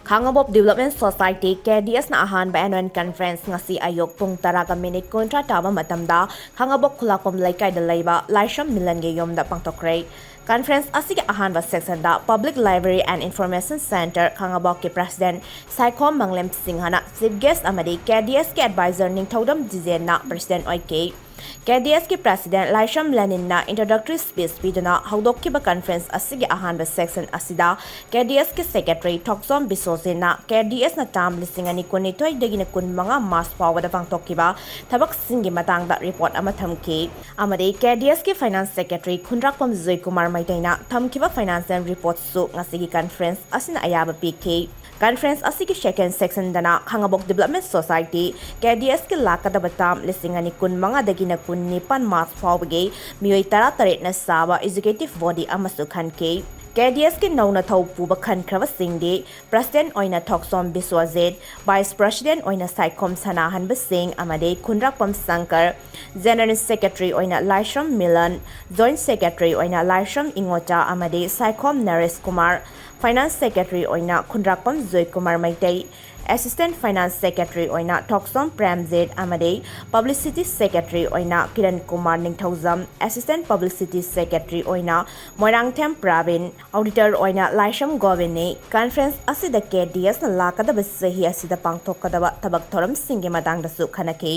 Khangabop Development Society KDS na Ahanba Annual Conference ngasi ayok pung 10 kontra Taba Matamda Khangabop Khulakom Laikai da Laiba Laishram Milan-Gi Yumda Pangthokkhre Conference asige Ahanba section da Public Library and Information Center Khangabop ke President Saikhom Manglem Singhana Chief Guest amadi KDS ke Advisor Ningthodam Dizen na President Oike KDS ke President Laishram na introductory speech pidana haudokkiba conference asige Ahanba section asida KDS ke Secretary Thoksom Bisoje na KDS na tam lisingani kunitoi dagina kun mga mas pawada pangthokkiba thabak singi matangda report ama thamki amade KDS ke Finance Secretary Khunrakpam Joy Kumar Maitaina thamkiba financial report su ngasigi conference asina ayaba PK Conference asigi second section dana Khangabok Development Society KDS ke lakadaba tam lisingani kun mga dagina kun nipan mas pawage miyoi taret na saba executive body amasu khanke KDS ke nauna thau puba khan khraba singdi President oina Thoksom Biswajit Vice President oina Saikhom Sanahan Basing amade Khunrakpam Sankar General Secretary oina Laishram Milan Joint Secretary oina Laishram Ingota amade Saikhom Naresh Kumar Finance Secretary oina Khunrakpam Joy Kumar Maitai Assistant Finance Secretary oina Thoksom Pramjit amade Publicity Secretary oina Kiran Kumar Ningthauzam Assistant Publicity Secretary oina Moirangthem Pravin Auditor oina Laishram Govini Conference asida KDS na lakadaba sahi asida pangthokkadaba tabak thoram singi matangda su khanaki